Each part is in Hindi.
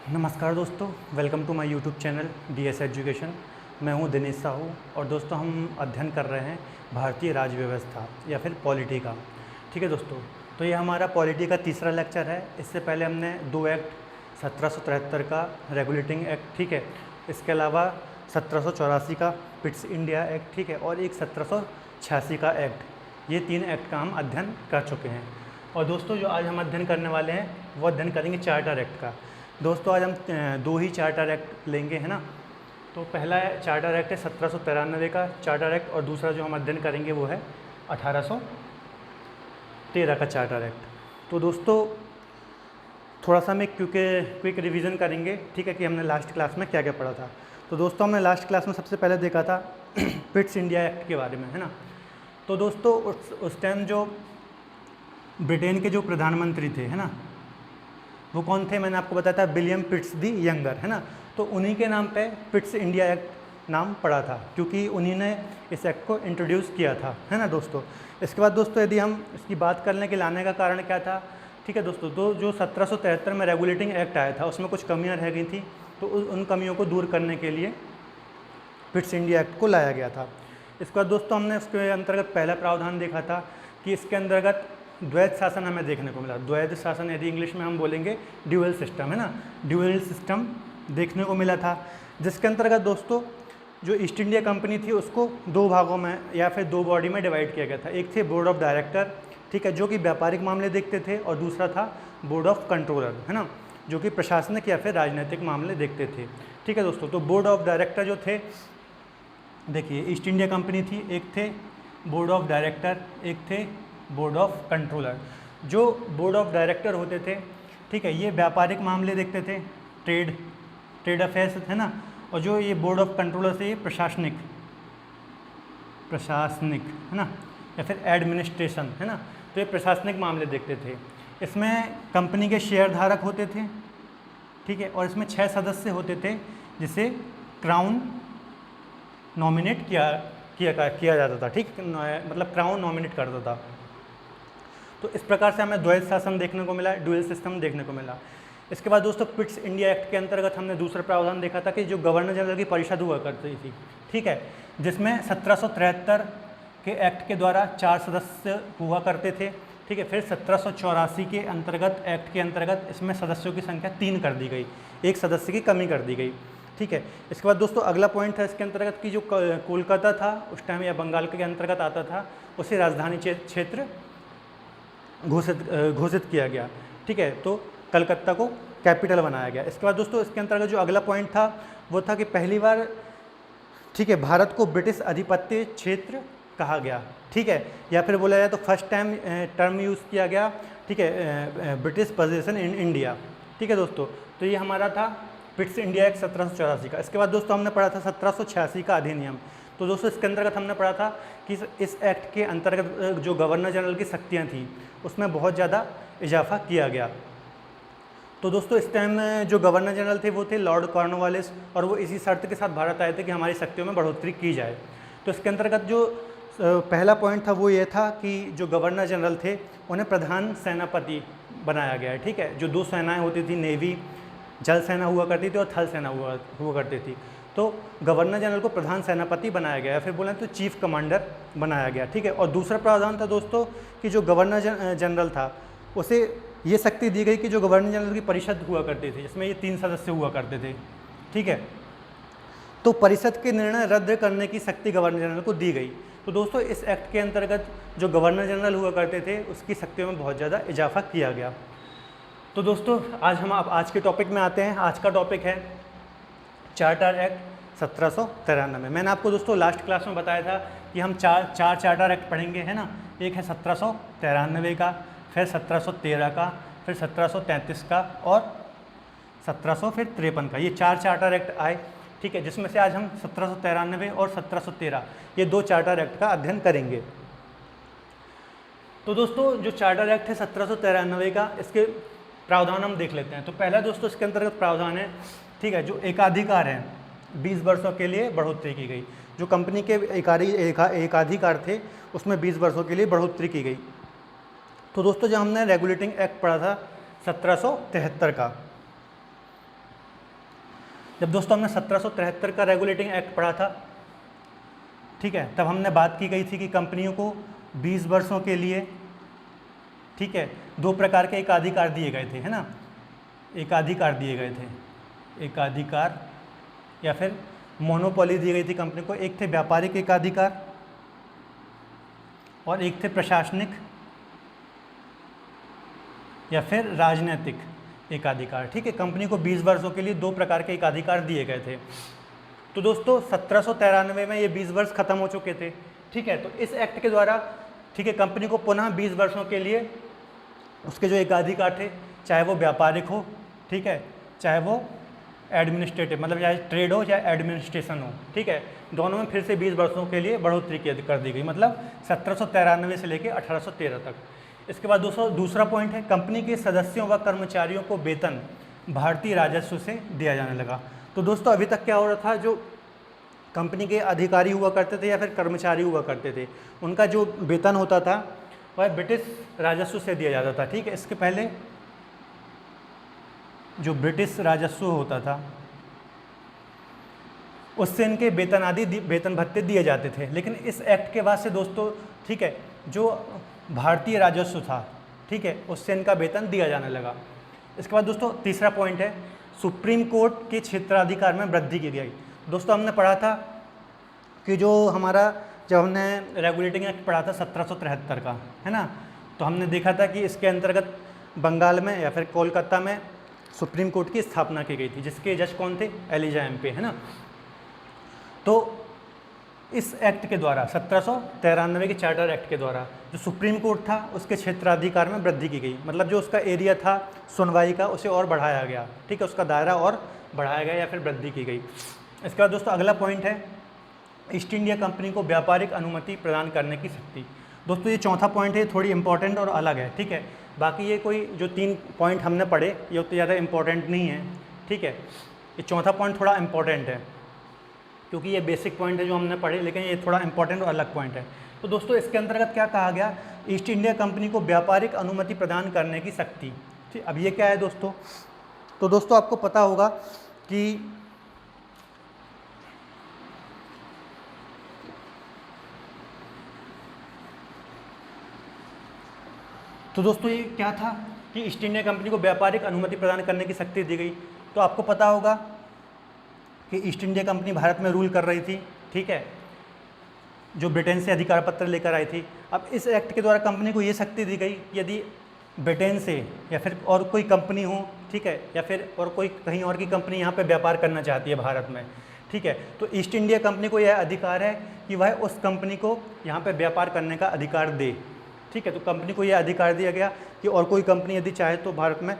नमस्कार दोस्तों, welcome to my YouTube channel DS education. मैं हूं दिनेश साहू और दोस्तों हम अध्ययन कर रहे हैं भारतीय राज्य व्यवस्था या फिर पॉलिटी का। ठीक है दोस्तों, तो ये हमारा पॉलिटी का तीसरा लेक्चर है। इससे पहले हमने दो एक्ट 1773 का रेगुलेटिंग एक्ट, ठीक है, इसके अलावा 1784 का पिट्स इंडिया एक्ट, ठीक है, और एक 1786 का एक्ट, ये तीन एक्ट का हम अध्ययन कर चुके हैं। और दोस्तों जो आज हम अध्ययन करने वाले हैं वो अध्ययन करेंगे चार्टर एक्ट का। दोस्तों आज हम दो ही चार्टर एक्ट लेंगे, है ना। तो पहला चार्टर एक्ट है 1793 का चार्टर एक्ट और दूसरा जो हम अध्ययन करेंगे वो है 1813 का चार्टर एक्ट। तो दोस्तों थोड़ा सा मैं क्विक रिवीजन करेंगे, ठीक है, कि हमने लास्ट क्लास में क्या क्या पढ़ा था। तो दोस्तों हमने लास्ट क्लास में सबसे पहले देखा था पिट्स इंडिया एक्ट के बारे में, है ना। तो दोस्तों उस टाइम जो ब्रिटेन के जो प्रधानमंत्री थे, है ना, वो कौन थे, मैंने आपको बताया था विलियम पिट्स दी यंगर, है ना। तो उन्हीं के नाम पे पिट्स इंडिया एक्ट नाम पड़ा था क्योंकि उन्हीं ने इस एक्ट को इंट्रोड्यूस किया था, है ना दोस्तों। इसके बाद दोस्तों यदि हम इसकी बात करने के लाने का कारण क्या था, ठीक है दोस्तों, तो जो 1773 में रेगुलेटिंग एक्ट आया था उसमें कुछ कमियाँ रह गई थी, तो उन कमियों को दूर करने के लिए पिट्स इंडिया एक्ट को लाया गया था। इसके बाद दोस्तों हमने इसके अंतर्गत पहला प्रावधान देखा था कि इसके अंतर्गत द्वैध शासन हमें देखने को मिला। द्वैध शासन यदि इंग्लिश में हम बोलेंगे ड्यूअल सिस्टम, है ना, ड्यूअल सिस्टम देखने को मिला था, जिसके अंतर्गत दोस्तों जो ईस्ट इंडिया कंपनी थी उसको दो भागों में या फिर दो बॉडी में डिवाइड किया गया था। एक थे बोर्ड ऑफ डायरेक्टर, ठीक है, जो कि व्यापारिक मामले देखते थे, और दूसरा था बोर्ड ऑफ कंट्रोलर, है ना, जो कि प्रशासनिक या फिर राजनीतिक मामले देखते थे। ठीक है दोस्तों, तो बोर्ड ऑफ डायरेक्टर जो थे, देखिए ईस्ट इंडिया कंपनी थी, एक थे बोर्ड ऑफ डायरेक्टर, एक थे बोर्ड ऑफ कंट्रोलर। जो बोर्ड ऑफ डायरेक्टर होते थे, ठीक है, ये व्यापारिक मामले देखते थे, ट्रेड अफेयर्स, है ना, और जो ये बोर्ड ऑफ कंट्रोलर से ये प्रशासनिक, है ना, या फिर एडमिनिस्ट्रेशन, है ना, तो ये प्रशासनिक मामले देखते थे। इसमें कंपनी के शेयर धारक होते थे, ठीक है, और इसमें 6 सदस्य होते थे जिसे क्राउन नॉमिनेट किया जाता था, ठीक, मतलब क्राउन नॉमिनेट करता था। तो इस प्रकार से हमें द्वैध शासन देखने को मिला, ड्यूअल सिस्टम देखने को मिला। इसके बाद दोस्तों पिट्स इंडिया एक्ट के अंतर्गत हमने दूसरा प्रावधान देखा था कि जो गवर्नर जनरल की परिषद हुआ करती थी, ठीक है, जिसमें 1773 के एक्ट के द्वारा 4 सदस्य हुआ करते थे, ठीक है। फिर 1784 के अंतर्गत एक्ट के अंतर्गत इसमें सदस्यों की संख्या 3 कर दी गई, एक सदस्य की कमी कर दी गई, ठीक है। इसके बाद दोस्तों अगला पॉइंट था इसके अंतर्गत कि जो कोलकाता था उस टाइम या बंगाल के अंतर्गत आता था, उसे राजधानी क्षेत्र घोषित किया गया, ठीक है, तो कलकत्ता को कैपिटल बनाया गया। इसके बाद दोस्तों इसके अंतर्गत जो अगला पॉइंट था वो था कि पहली बार, ठीक है, भारत को ब्रिटिश आधिपत्य क्षेत्र कहा गया, ठीक है, या फिर बोला जाए तो फर्स्ट टाइम टर्म यूज़ किया गया, ठीक है, ब्रिटिश पोजीशन इन इंडिया, ठीक है दोस्तों। तो ये हमारा था पिट्स इंडिया एक्ट 1784 का। इसके बाद दोस्तों हमने पढ़ा था 1786 का अधिनियम। तो दोस्तों इसके अंतर्गत हमने पढ़ा था कि इस एक्ट के अंतर्गत जो गवर्नर जनरल की शक्तियाँ थीं उसमें बहुत ज़्यादा इजाफा किया गया। तो दोस्तों इस टाइम जो गवर्नर जनरल थे वो थे लॉर्ड कॉर्नवालिस, और वो इसी शर्त के साथ भारत आए थे कि हमारी शक्तियों में बढ़ोतरी की जाए। तो इसके अंतर्गत जो पहला पॉइंट था वो ये था कि जो गवर्नर जनरल थे उन्हें प्रधान सेनापति बनाया गया है, ठीक है। जो दो सेनाएँ होती थी, नेवी जल सेना हुआ करती थी और थल सेना हुआ करती थी, तो गवर्नर जनरल को प्रधान सेनापति बनाया गया, फिर बोलें तो चीफ कमांडर बनाया गया, ठीक है। और दूसरा प्रावधान था दोस्तों कि जो गवर्नर जनरल था उसे ये शक्ति दी गई कि जो गवर्नर जनरल की परिषद हुआ करती थी जिसमें ये 3 सदस्य हुआ करते थे, ठीक है, तो परिषद के निर्णय रद्द करने की शक्ति गवर्नर जनरल को दी गई। तो दोस्तों इस एक्ट के अंतर्गत जो गवर्नर जनरल हुआ करते थे उसकी शक्तियों में बहुत ज़्यादा इजाफा किया गया। तो दोस्तों आज के टॉपिक में आते हैं। आज का टॉपिक है चार्टर एक्ट 1793। मैंने आपको दोस्तों लास्ट क्लास में बताया था कि हम चार चार्टर एक्ट पढ़ेंगे, है ना। एक है 1793 का, फिर 1713 का, फिर 1733 का और 1753 का। ये 4 चार्टर एक्ट आए, ठीक है, जिसमें से आज हम 1793 और 1713 ये 2 चार्टर एक्ट का अध्ययन करेंगे। तो दोस्तों जो चार्टर एक्ट है 1793 का, इसके प्रावधान हम देख लेते हैं। तो पहला दोस्तों इसके अंतर्गत प्रावधान है, ठीक है, जो एकाधिकार है 20 वर्षों के लिए बढ़ोतरी की गई। जो कंपनी के एकाधिकार थे उसमें 20 वर्षों के लिए बढ़ोतरी की गई। तो दोस्तों जब हमने रेगुलेटिंग एक्ट पढ़ा था 1773 का, जब दोस्तों हमने 1773 का रेगुलेटिंग एक्ट पढ़ा था, ठीक है, तब हमने बात की गई थी कि कंपनियों को 20 वर्षों के लिए, ठीक है, 2 प्रकार के एकाधिकार दिए गए थे, है ना, एकाधिकार दिए गए थे, एकाधिकार या फिर मोनोपोली दी गई थी कंपनी को। एक थे व्यापारिक एकाधिकार और एक थे प्रशासनिक या फिर राजनीतिक एकाधिकार, ठीक है। कंपनी को 20 वर्षों के लिए 2 प्रकार के एकाधिकार दिए गए थे। तो दोस्तों 1793 में ये 20 वर्ष खत्म हो चुके थे, ठीक है। तो इस एक्ट के द्वारा, ठीक है, कंपनी को पुनः 20 वर्षों के लिए उसके जो एकाधिकार थे, चाहे वो व्यापारिक हो, ठीक है, चाहे वो एडमिनिस्ट्रेटिव, मतलब चाहे ट्रेड हो चाहे एडमिनिस्ट्रेशन हो, ठीक है, दोनों में फिर से 20 वर्षों के लिए बढ़ोतरी कर दी गई, मतलब 1793 से लेकर 1813 तक। इसके बाद दोस्तों दूसरा पॉइंट है, कंपनी के सदस्यों व कर्मचारियों को वेतन भारतीय राजस्व से दिया जाने लगा। तो दोस्तों अभी तक क्या हो रहा था, जो कंपनी के अधिकारी हुआ करते थे या फिर कर्मचारी हुआ करते थे, उनका जो वेतन होता था वह ब्रिटिश राजस्व से दिया जाता था, ठीक है। इसके पहले जो ब्रिटिश राजस्व होता था उससे इनके वेतन आदि वेतन भत्ते दिए जाते थे, लेकिन इस एक्ट के बाद से दोस्तों, ठीक है, जो भारतीय राजस्व था, ठीक है, उससे इनका वेतन दिया जाने लगा। इसके बाद दोस्तों तीसरा पॉइंट है, सुप्रीम कोर्ट के क्षेत्राधिकार में वृद्धि की गई। दोस्तों हमने पढ़ा था कि जो हमारा, जब हमने रेगुलेटिंग एक्ट पढ़ा था 1773 का, है ना, तो हमने देखा था कि इसके अंतर्गत बंगाल में या फिर कोलकाता में सुप्रीम कोर्ट की स्थापना की गई थी, जिसके जज कौन थे, एलिजा एम्पे, है ना। तो इस एक्ट के द्वारा 1793 के चार्टर एक्ट के द्वारा जो सुप्रीम कोर्ट था उसके क्षेत्राधिकार में वृद्धि की गई, मतलब जो उसका एरिया था सुनवाई का उसे और बढ़ाया गया, ठीक है, उसका दायरा और बढ़ाया गया या फिर वृद्धि की गई। इसके बाद दोस्तों अगला पॉइंट है, ईस्ट इंडिया कंपनी को व्यापारिक अनुमति प्रदान करने की शक्ति। दोस्तों ये चौथा पॉइंट है, थोड़ी इंपॉर्टेंट और अलग है, ठीक है। बाकी ये कोई जो 3 पॉइंट हमने पढ़े ये उतने ज़्यादा इंपॉर्टेंट नहीं है, ठीक है। ये चौथा पॉइंट थोड़ा इंपॉर्टेंट है क्योंकि ये बेसिक पॉइंट है जो हमने पढ़े, लेकिन ये थोड़ा इंपॉर्टेंट और अलग पॉइंट है। तो दोस्तों इसके अंतर्गत क्या कहा गया, ईस्ट इंडिया कंपनी को व्यापारिक अनुमति प्रदान करने की शक्ति, ठीक। अब ये क्या है दोस्तों, तो दोस्तों आपको पता होगा कि तो दोस्तों ये क्या था कि ईस्ट इंडिया कंपनी को व्यापारिक अनुमति प्रदान करने की शक्ति दी गई। तो आपको पता होगा कि ईस्ट इंडिया कंपनी भारत में रूल कर रही थी, ठीक है, जो ब्रिटेन से अधिकार पत्र लेकर आई थी। अब इस एक्ट के द्वारा कंपनी को ये शक्ति दी गई, यदि ब्रिटेन से या फिर और कोई कंपनी हो, ठीक है, या फिर और कोई कहीं और की कंपनी यहाँ पे व्यापार करना चाहती है भारत में, ठीक है, तो ईस्ट इंडिया कंपनी को यह अधिकार है कि वह उस कंपनी को यहाँ पे व्यापार करने का अधिकार दे, ठीक है। तो कंपनी को यह अधिकार दिया गया कि और कोई कंपनी यदि चाहे तो भारत में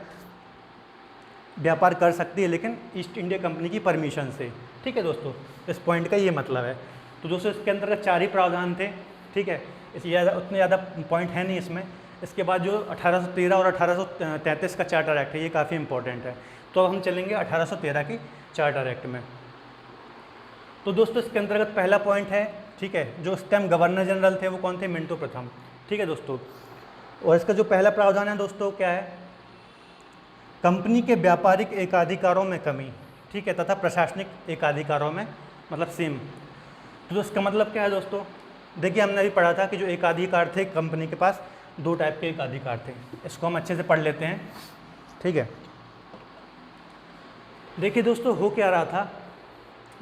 व्यापार कर सकती है, लेकिन ईस्ट इंडिया कंपनी की परमिशन से, ठीक है दोस्तों। इस पॉइंट का ये मतलब है। तो दोस्तों इसके अंतर्गत 4 ही प्रावधान थे, ठीक है, इसलिए उतने ज़्यादा पॉइंट है नहीं इसमें। इसके बाद जो 1813 और 1833 का चार्टर एक्ट है ये काफ़ी इंपॉर्टेंट है। तो अब हम चलेंगे 1813 की चार्टर एक्ट में। तो दोस्तों इसके अंतर्गत पहला पॉइंट है, ठीक है, जो उस टाइम गवर्नर जनरल थे वो कौन थे, मिंटो प्रथम, ठीक है दोस्तों। और इसका जो पहला प्रावधान है दोस्तों क्या है, कंपनी के व्यापारिक एकाधिकारों में कमी, ठीक है, तथा प्रशासनिक एकाधिकारों में मतलब सेम। तो इसका मतलब क्या है दोस्तों, देखिए हमने अभी पढ़ा था कि जो एकाधिकार थे कंपनी के पास 2 टाइप के एकाधिकार थे, इसको हम अच्छे से पढ़ लेते हैं, ठीक है। देखिए दोस्तों हो क्या रहा था,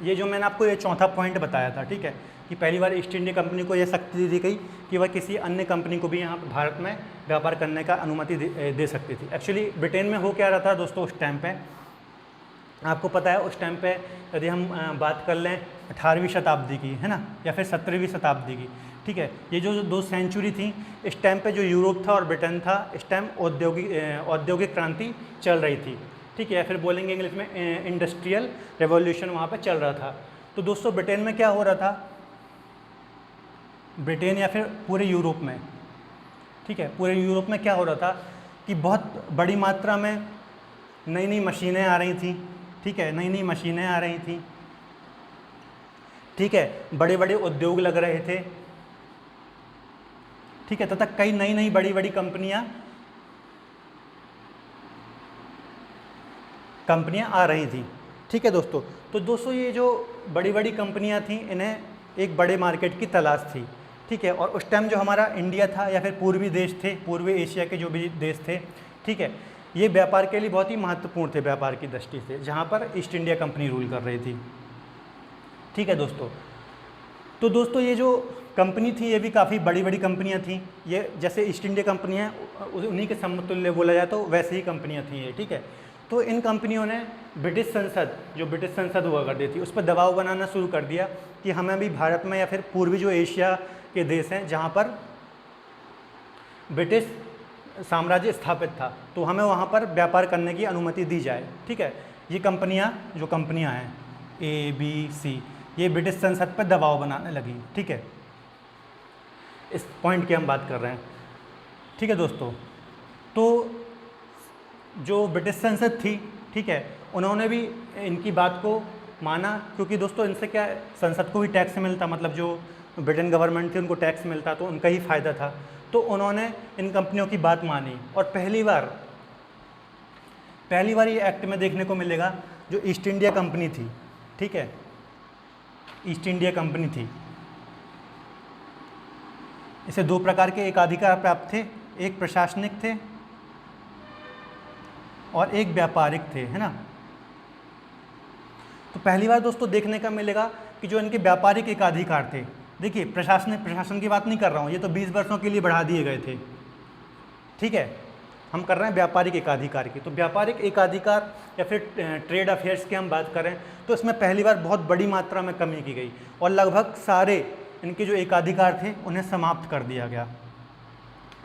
ये जो मैंने आपको ये चौथा पॉइंट बताया था, ठीक है, कि पहली बार ईस्ट इंडिया कंपनी को यह शक्ति दी गई कि वह किसी अन्य कंपनी को भी यहाँ भारत में व्यापार करने का अनुमति दे सकती थी। एक्चुअली ब्रिटेन में हो क्या रहा था दोस्तों उस टाइम पे, आपको पता है उस टाइम पे यदि हम बात कर लें 18वीं शताब्दी की, है ना, या फिर 17वीं शताब्दी की, ठीक है, ये जो 2 सेंचुरी थी, इस टाइम पे जो यूरोप था और ब्रिटेन था, इस टाइम औद्योगिक क्रांति चल रही थी, ठीक है, या फिर बोलेंगे इंग्लिश में इंडस्ट्रियल रेवोल्यूशन वहाँ पे चल रहा था। तो दोस्तों ब्रिटेन में क्या हो रहा था, ब्रिटेन या फिर पूरे यूरोप में, ठीक है, पूरे यूरोप में क्या हो रहा था कि बहुत बड़ी मात्रा में नई नई मशीनें आ रही थी, ठीक है, नई नई मशीनें आ रही थी, ठीक है, बड़े बड़े उद्योग लग रहे थे, ठीक है, तथा कई नई नई बड़ी बड़ी कंपनियां आ रही थी, ठीक है दोस्तों। तो दोस्तों ये जो बड़ी बड़ी कंपनियां थीं, इन्हें एक बड़े मार्केट की तलाश थी, ठीक है। और उस टाइम जो हमारा इंडिया था या फिर पूर्वी देश थे, पूर्वी एशिया के जो भी देश थे, ठीक है, ये व्यापार के लिए बहुत ही महत्वपूर्ण थे व्यापार की दृष्टि से, जहाँ पर ईस्ट इंडिया कंपनी रूल कर रही थी, ठीक है दोस्तों। तो दोस्तों ये जो कंपनी थी ये भी काफ़ी बड़ी बड़ी कंपनियां थीं। ये जैसे ईस्ट इंडिया कंपनी है उन्हीं के समतुल्य बोला जाए तो वैसे ही कंपनियां थीं ये, ठीक है। तो इन कंपनियों ने ब्रिटिश संसद, जो ब्रिटिश संसद हुआ करती थी, उस पर दबाव बनाना शुरू कर दिया कि हमें भी भारत में या फिर पूर्वी जो एशिया के देश हैं जहाँ पर ब्रिटिश साम्राज्य स्थापित था, तो हमें वहाँ पर व्यापार करने की अनुमति दी जाए, ठीक है। ये कंपनियाँ हैं ABC, ये ब्रिटिश संसद पर दबाव बनाने लगी, ठीक है। इस पॉइंट की हम बात कर रहे हैं, ठीक है दोस्तों। तो जो ब्रिटिश संसद थी, ठीक है, उन्होंने भी इनकी बात को माना, क्योंकि दोस्तों इनसे क्या, संसद को भी टैक्स मिलता, मतलब जो ब्रिटेन गवर्नमेंट थी उनको टैक्स मिलता, तो उनका ही फ़ायदा था। तो उन्होंने इन कंपनियों की बात मानी और पहली बार ये एक्ट में देखने को मिलेगा जो ईस्ट इंडिया कंपनी थी, ठीक है, ईस्ट इंडिया कंपनी थी, इसे दो प्रकार के एकाधिकार प्राप्त थे, एक प्रशासनिक थे और एक व्यापारिक थे, है ना। तो पहली बार दोस्तों देखने का मिलेगा कि जो इनके व्यापारिक एकाधिकार थे, देखिए प्रशासन की बात नहीं कर रहा हूँ, ये तो 20 वर्षों के लिए बढ़ा दिए गए थे, ठीक है, हम कर रहे हैं व्यापारिक एकाधिकार की। तो व्यापारिक एकाधिकार या फिर ट्रेड अफेयर्स की हम बात करें तो इसमें पहली बार बहुत बड़ी मात्रा में कमी की गई और लगभग सारे इनके जो एकाधिकार थे उन्हें समाप्त कर दिया गया,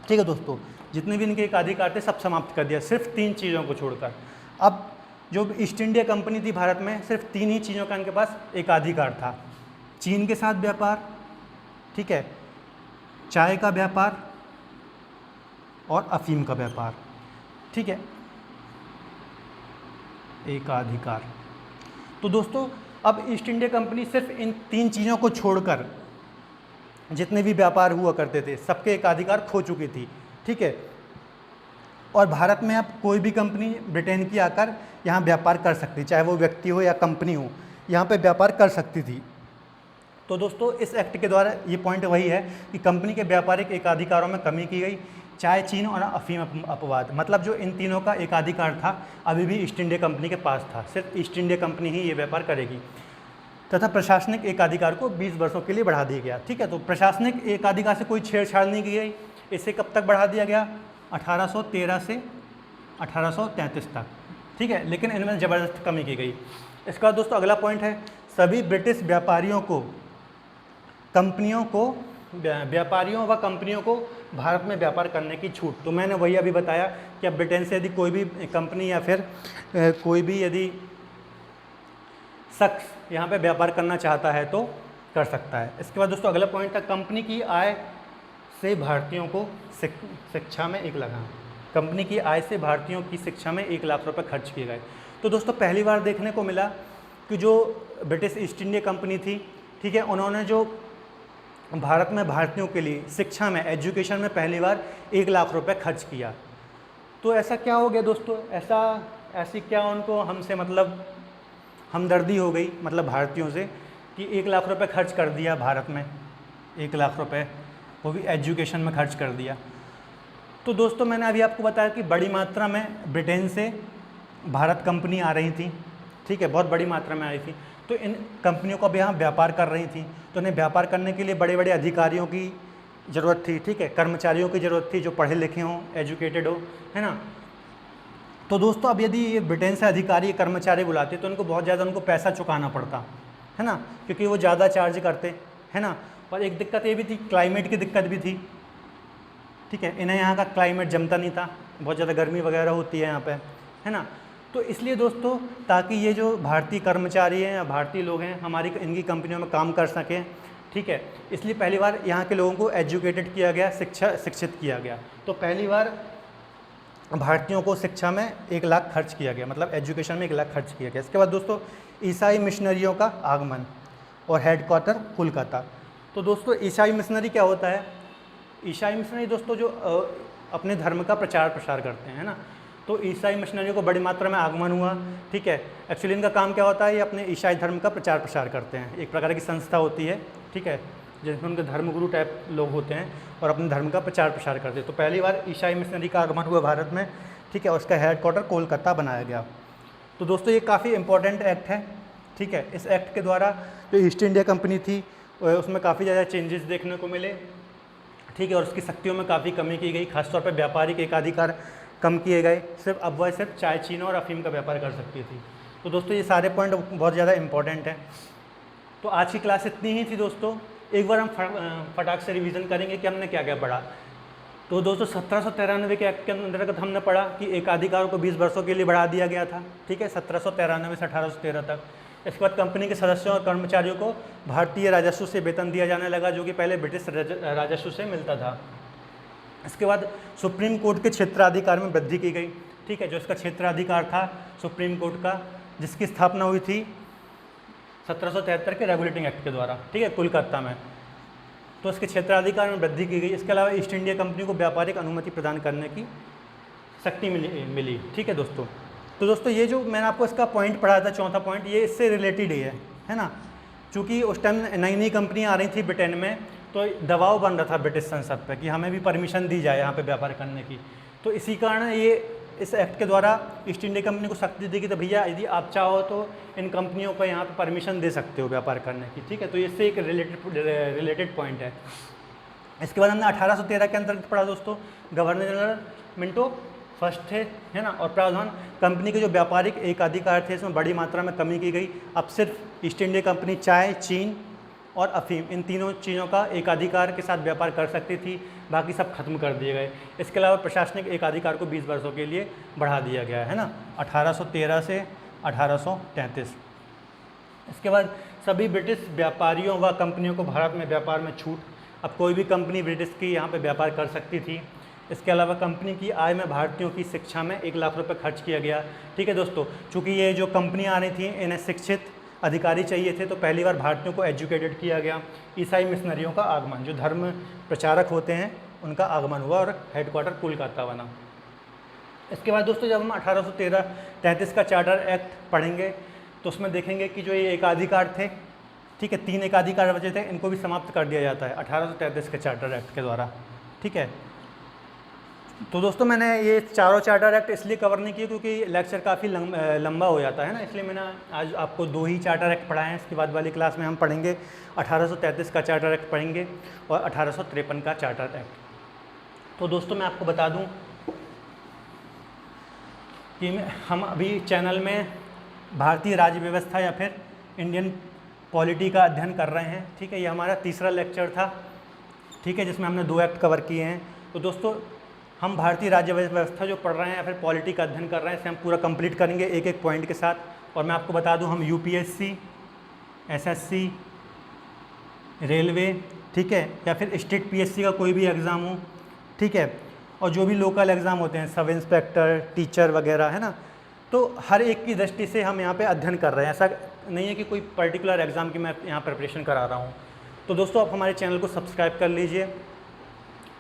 ठीक है दोस्तों। जितने भी इनके एकाधिकार थे सब समाप्त कर दिया, सिर्फ 3 चीज़ों को छोड़कर। अब जो ईस्ट इंडिया कंपनी थी भारत में, सिर्फ 3 ही चीज़ों का इनके पास एकाधिकार था, चीन के साथ व्यापार, ठीक है, चाय का व्यापार और अफीम का व्यापार, ठीक है, एकाधिकार। तो दोस्तों अब ईस्ट इंडिया कंपनी सिर्फ इन 3 चीज़ों को छोड़कर जितने भी व्यापार हुआ करते थे सबके एकाधिकार खो चुकी थी, ठीक है। और भारत में अब कोई भी कंपनी ब्रिटेन की आकर यहाँ व्यापार कर सकती, चाहे वो व्यक्ति हो या कंपनी हो, यहाँ पे व्यापार कर सकती थी। तो दोस्तों इस एक्ट के द्वारा ये पॉइंट वही है कि कंपनी के व्यापारिक एकाधिकारों में कमी की गई, चाय, चीन और अफीम अपवाद, मतलब जो इन तीनों का एकाधिकार था अभी भी ईस्ट इंडिया कंपनी के पास था, सिर्फ ईस्ट इंडिया कंपनी ही ये व्यापार करेगी। तथा प्रशासनिक एकाधिकार को 20 वर्षों के लिए बढ़ा दिया गया, ठीक है। तो प्रशासनिक एकाधिकार से कोई छेड़छाड़ नहीं की गई। इसे कब तक बढ़ा दिया गया? 1813 से 1833 तक, ठीक है, लेकिन इनमें ज़बरदस्त कमी की गई। इसका दोस्तों अगला पॉइंट है, सभी ब्रिटिश व्यापारियों व कंपनियों को भारत में व्यापार करने की छूट। तो मैंने वही अभी बताया कि अब ब्रिटेन से यदि कोई भी कंपनी या फिर कोई भी यदि शख्स यहाँ पे व्यापार करना चाहता है तो कर सकता है। इसके बाद दोस्तों अगला पॉइंट था, कंपनी की आय से भारतीयों को शिक्षा में 1 लाख, कंपनी की आय से भारतीयों की शिक्षा में 1 लाख रुपए खर्च किए गए। तो दोस्तों पहली बार देखने को मिला कि जो ब्रिटिश ईस्ट इंडिया कंपनी थी, ठीक है, उन्होंने जो भारत में भारतीयों के लिए शिक्षा में, एजुकेशन में पहली बार 1 लाख रुपए खर्च किया। तो ऐसा क्या हो गया दोस्तों, ऐसी क्या उनको हमसे मतलब हमदर्दी हो गई, मतलब भारतीयों से, कि 1 लाख रुपए खर्च कर दिया भारत में, 1 लाख रुपए वो भी एजुकेशन में खर्च कर दिया। तो दोस्तों मैंने अभी आपको बताया कि बड़ी मात्रा में ब्रिटेन से भारत कंपनी आ रही थी, ठीक है, बहुत बड़ी मात्रा में आई थी। तो इन कंपनियों को अब यहाँ व्यापार कर रही थी, तो इन्हें व्यापार करने के लिए बड़े बड़े अधिकारियों की ज़रूरत थी, ठीक है, कर्मचारियों की ज़रूरत थी जो पढ़े लिखे हों, एजुकेटेड हो, है ना। तो दोस्तों अब यदि ये ब्रिटेन से अधिकारी कर्मचारी बुलाते तो उनको बहुत ज़्यादा उनको पैसा चुकाना पड़ता, है ना, क्योंकि वो ज़्यादा चार्ज करते, है ना। और एक दिक्कत ये भी थी, क्लाइमेट की दिक्कत भी थी, ठीक है, इन्हें यहाँ का क्लाइमेट जमता नहीं था, बहुत ज़्यादा गर्मी वगैरह होती है यहाँ पे, है ना। तो इसलिए दोस्तों ताकि ये जो भारतीय कर्मचारी हैं या भारतीय लोग हैं हमारी इनकी कंपनियों में काम कर सकें, ठीक है, इसलिए पहली बार यहाँ के लोगों को एजुकेटेड किया गया, शिक्षित किया गया। तो पहली बार भारतीयों को शिक्षा में 1 लाख खर्च किया गया, मतलब एजुकेशन में 1 लाख खर्च किया गया। इसके बाद दोस्तों ईसाई मिशनरियों का आगमन और हेडक्वार्टर कोलकाता। तो दोस्तों ईसाई मिशनरी क्या होता है? ईसाई मिशनरी दोस्तों जो अपने धर्म का प्रचार प्रसार करते हैं, है ना। तो ईसाई मिशनरियों को बड़ी मात्रा में आगमन हुआ। ठीक है, एक्चुअली इनका काम क्या होता है, ये अपने ईसाई धर्म का प्रचार प्रसार करते हैं। एक प्रकार की संस्था होती है, ठीक है, जिसमें उनके धर्मगुरु टाइप लोग होते हैं और अपने धर्म का प्रचार प्रसार करते हैं। तो पहली बार ईसाई मिशनरी का आगमन हुआ भारत में। ठीक है, और उसका हेडक्वार्टर कोलकाता बनाया गया। तो दोस्तों ये काफ़ी इंपॉर्टेंट एक्ट है। ठीक है, इस एक्ट के द्वारा जो ईस्ट इंडिया कंपनी थी उसमें काफ़ी ज़्यादा चेंजेस देखने को मिले। ठीक है, और उसकी शक्तियों में काफ़ी कमी की गई, खासतौर पर व्यापारिक एकाधिकार कम किए गए। अब वह सिर्फ चाय, चीनी और अफीम का व्यापार कर सकती थी। तो दोस्तों ये सारे पॉइंट बहुत ज़्यादा इंपॉर्टेंट हैं। तो आज की क्लास इतनी ही थी दोस्तों। एक बार हम फटाक से रिवीजन करेंगे कि हमने क्या क्या पढ़ा। तो दोस्तों 1793 के एक्ट के अंतर्गत हमने पढ़ा कि एकाधिकार को 20 वर्षों के लिए बढ़ा दिया गया था। ठीक है, 1793 से 1813 तक। इसके बाद कंपनी के सदस्यों और कर्मचारियों को भारतीय राजस्व से वेतन दिया जाने लगा, जो कि पहले ब्रिटिश राजस्व से मिलता था। इसके बाद सुप्रीम कोर्ट के क्षेत्राधिकार में वृद्धि की गई। ठीक है, जो इसका क्षेत्राधिकार था सुप्रीम कोर्ट का, जिसकी स्थापना हुई थी 1773 के रेगुलेटिंग एक्ट के द्वारा। ठीक है, कोलकाता में। तो इसके क्षेत्राधिकार में वृद्धि की गई। इसके अलावा ईस्ट इंडिया कंपनी को व्यापारिक अनुमति प्रदान करने की शक्ति मिली। ठीक है दोस्तों। तो दोस्तों ये जो मैंने आपको इसका पॉइंट पढ़ा था, चौथा पॉइंट, ये इससे रिलेटेड ही है ना। चूँकि उस टाइम नई नई कंपनियाँ आ रही थी ब्रिटेन में, तो दबाव बन रहा था ब्रिटिश संसद पर कि हमें भी परमिशन दी जाए यहाँ पे व्यापार करने की। तो इसी कारण ये इस एक्ट के द्वारा ईस्ट इंडिया कंपनी को शक्ति देगी कि भैया यदि आप चाहो तो इन कंपनियों को यहाँ पे परमिशन दे सकते हो व्यापार करने की। ठीक है, तो इससे एक रिलेटेड पॉइंट है। इसके बाद हमने 1813 के अंतर्गत पढ़ा दोस्तों, गवर्नर जनरल मिंटो फर्स्ट थे, है ना। और प्रावधान, कंपनी के जो व्यापारिक एकाधिकार थे इसमें बड़ी मात्रा में कमी की गई। अब सिर्फ ईस्ट इंडिया कंपनी चाय, चीन और अफीम, इन तीनों चीज़ों का एकाधिकार के साथ व्यापार कर सकती थी, बाकी सब खत्म कर दिए गए। इसके अलावा प्रशासनिक एकाधिकार को 20 वर्षों के लिए बढ़ा दिया गया है ना, 1813 से 1833। इसके बाद सभी ब्रिटिश व्यापारियों व कंपनियों को भारत में व्यापार में छूट। अब कोई भी कंपनी ब्रिटिश की यहाँ पे व्यापार कर सकती थी। इसके अलावा कंपनी की आय में भारतीयों की शिक्षा में 1 लाख रुपये खर्च किया गया। ठीक है दोस्तों, चूँकि ये जो कंपनियाँ आ रही थी इन्हें शिक्षित अधिकारी चाहिए थे, तो पहली बार भारतीयों को एजुकेटेड किया गया। ईसाई मिशनरियों का आगमन, जो धर्म प्रचारक होते हैं उनका आगमन हुआ और हेडक्वार्टर कोलकाता बना। इसके बाद दोस्तों जब हम 1833 का चार्टर एक्ट पढ़ेंगे तो उसमें देखेंगे कि जो ये एकाधिकार थे, ठीक है, 3 एकाधिकार बचे थे, इनको भी समाप्त कर दिया जाता है 1833 के चार्टर एक्ट के द्वारा। ठीक है, तो दोस्तों मैंने ये चारों चार्टर एक्ट इसलिए कवर नहीं किए क्योंकि लेक्चर काफ़ी लंबा हो जाता है ना, इसलिए मैंने आज आपको 2 ही चार्टर एक्ट पढ़ाए हैं। इसके बाद वाली क्लास में हम पढ़ेंगे 1833 का चार्टर एक्ट पढ़ेंगे और 1853 का चार्टर एक्ट। तो दोस्तों मैं आपको बता दूं कि हम अभी चैनल में भारतीय राज्य व्यवस्था या फिर इंडियन पॉलिटी का अध्ययन कर रहे हैं। ठीक है, ये हमारा तीसरा लेक्चर था। ठीक है, जिसमें हमने 2 एक्ट कवर किए हैं। तो दोस्तों हम भारतीय राज्य व्यवस्था जो पढ़ रहे हैं या फिर पॉलिटी का अध्ययन कर रहे हैं, इसे हम पूरा कंप्लीट करेंगे एक एक पॉइंट के साथ। और मैं आपको बता दूं हम यूपीएससी, एसएससी, रेलवे, ठीक है, या फिर स्टेट पीएससी का कोई भी एग्ज़ाम हो, ठीक है, और जो भी लोकल एग्ज़ाम होते हैं, सब इंस्पेक्टर, टीचर वगैरह, है ना, तो हर एक की दृष्टि से हम यहाँ पे अध्ययन कर रहे हैं। ऐसा नहीं है कि कोई पर्टिकुलर एग्ज़ाम की मैं यहाँ प्रिपरेशन करा रहा हूँ। तो दोस्तों आप हमारे चैनल को सब्सक्राइब कर लीजिए,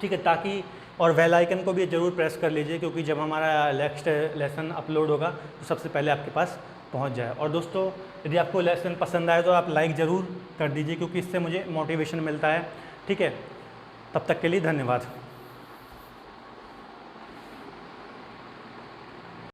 ठीक है, ताकि, और बेल आइकन को भी ज़रूर प्रेस कर लीजिए, क्योंकि जब हमारा नेक्स्ट लेसन अपलोड होगा तो सबसे पहले आपके पास पहुंच जाए। और दोस्तों यदि आपको लेसन पसंद आए तो आप लाइक ज़रूर कर दीजिए, क्योंकि इससे मुझे मोटिवेशन मिलता है। ठीक है, तब तक के लिए धन्यवाद।